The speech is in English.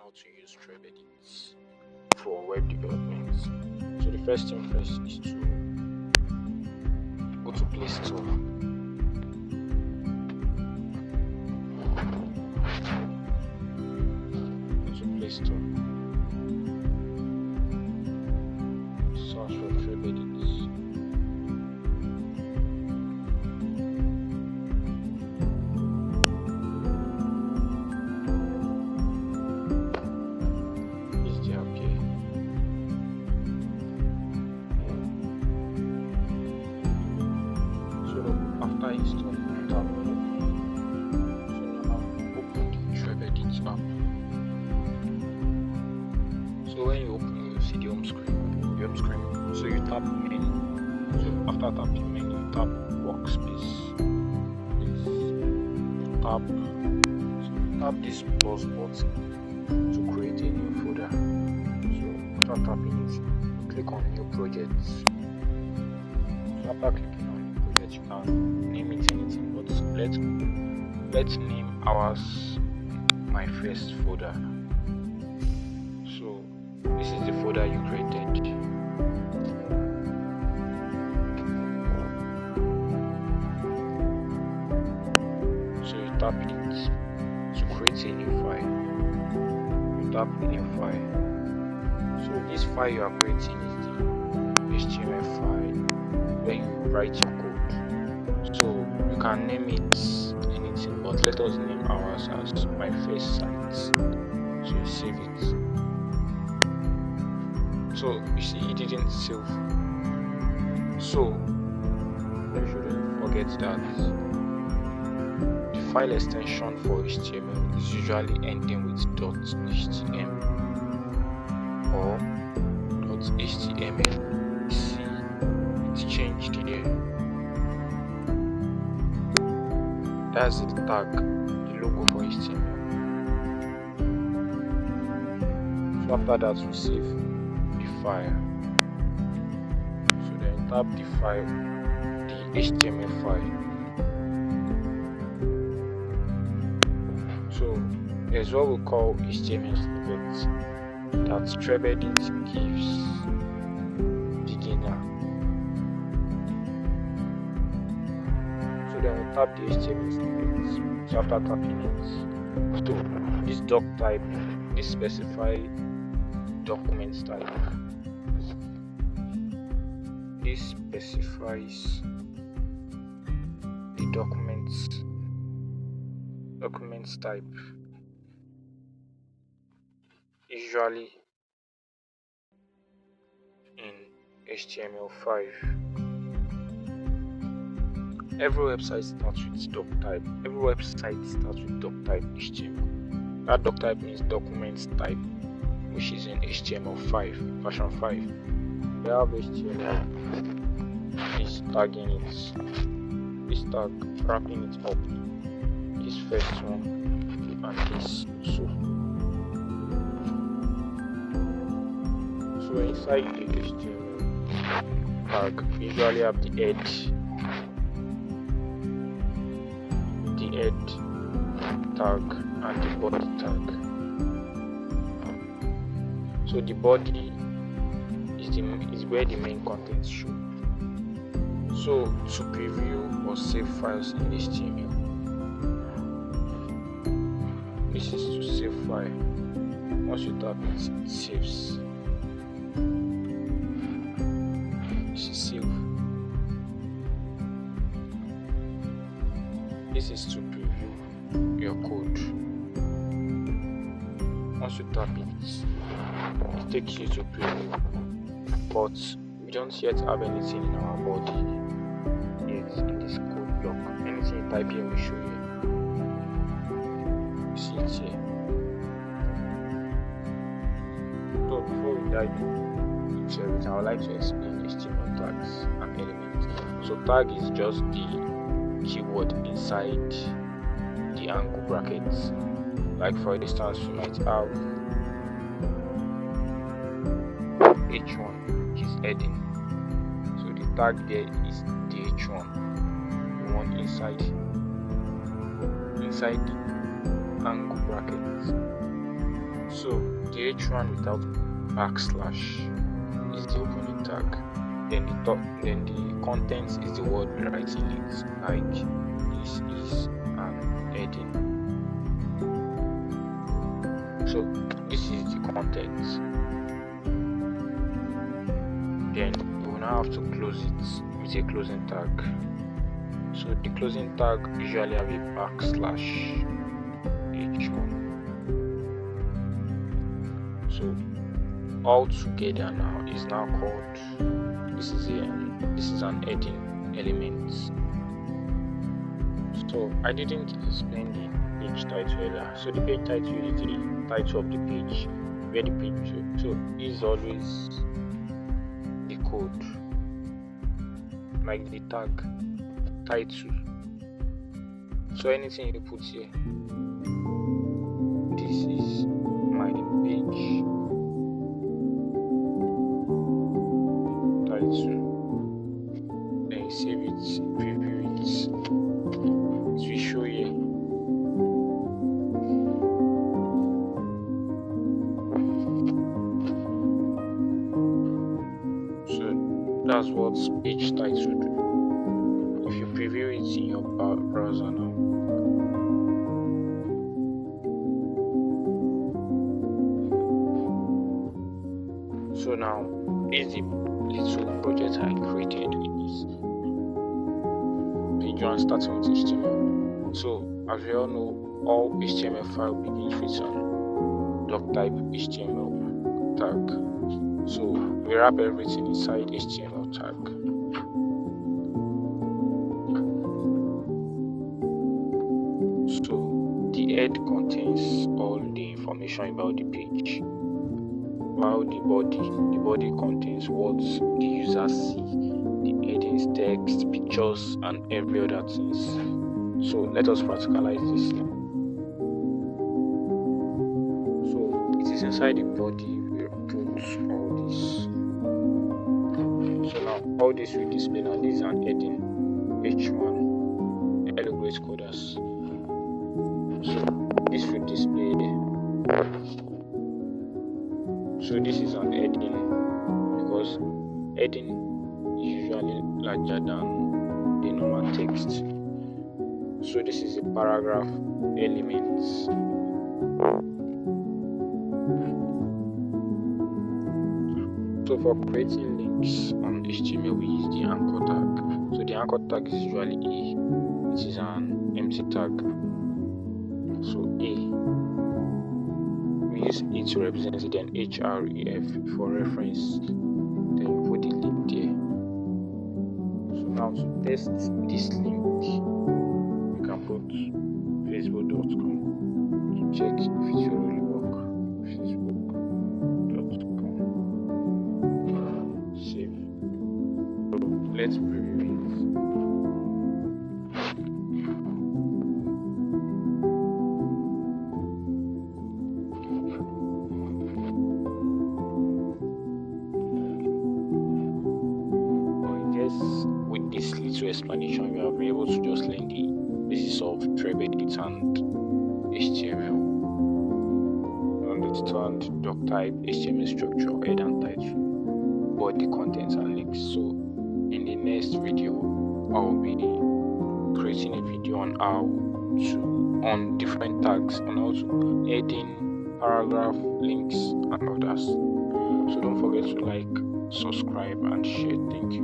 how to use TrebEdit for web development. So the first thing first is to go to Play Store. Go to Play Store. Search for TrebEdit. After installing the app, so now open the TrebEdit app. So when you open, you see the home screen. So you tap menu. So after tapping menu, you tap workspace. You tap this plus button to create a new folder. So after tapping it, you click on new projects. So after clicking on you can name it anything, but let's name ours my first folder. So this is the folder you created. So you tap it to create a new file. You tap new file. So this file you are creating is the HTML file where you write your code. So you can name it anything, but let us name ours as my first site. So you save it. So you see it didn't save. So you shouldn't forget that the file extension for HTML is usually ending with .htm or .html. See, it's changed here. That's the tag, the logo for HTML. So after that, we save the file. So then tap the file, the HTML file. So there's what we call HTML snippets that TrebEdit gives beginner. Then we tap the HTML snippets. So after tapping it, so this doc type, this specify document type. This specifies the documents type. Usually in HTML5. Every website starts with doc type. Every website starts with doc type HTML. That doc type means documents type, which is in HTML5, version 5. We have HTML is tagging it. This tag wrapping it up. This first one and this so. So inside the HTML tag, we usually have the head tag and the body tag. So the body is where the main content show. So to preview or save files in HTML, this is to save file. Once you tap it, it saves. This is save. This is to preview your code. Once you tap it takes you to preview, but we don't yet have anything in our body yet in this code block. Anything you type here will show you. You see it here. So before we dive into everything, I would like to explain HTML tags and elements. So tag is just the keyword inside the angle brackets. Like for instance, we might have h1, which is heading. So the tag there is the h1, the one inside the angle brackets. So the H1 without backslash is the opening tag. Then the contents is the word we're writing it, like this is an heading. So this is the contents. Then we will now have to close it with a closing tag. So the closing tag usually have a backslash H1. So all together now is now called, this is an heading element. So I didn't explain the page title earlier. So the page title is the title of the page, where the page, so is always the code, like the tag title. So anything you put here, this is my page title, then you save it, preview it, it will show here. So that's what page title do. If you preview it in your browser now, so now is the little project I created with this page one starting with HTML. So as we all know, all HTML file begins with an doctype HTML tag. So we wrap everything inside HTML tag. So the head contains all the information about the page, while the body contains what the user see, the headings, text, pictures, and every other things. So let us practicalize this now. So it is inside the body we put all this. So now all this will display. Now this is an heading H1. Hello great coders. So this will display. So this is an heading because heading is usually larger than the normal text. So this is a paragraph element. So for creating links on HTML we use the anchor tag. So the anchor tag is usually A. It is an empty tag. So A, we use E to represent it, then href for reference, then you put the link there. So now to test this link, you can put facebook.com to check if it will really work. facebook.com, save. So let's preview it. With this little explanation, we have been able to just learn the basis of TrebEdit and HTML. Understand doctype, HTML structure, head and title, body, contents, and links. So in the next video, I will be creating a video on how to different tags, on how to heading, paragraph, links, and others. So don't forget to like, subscribe, and share. Thank you.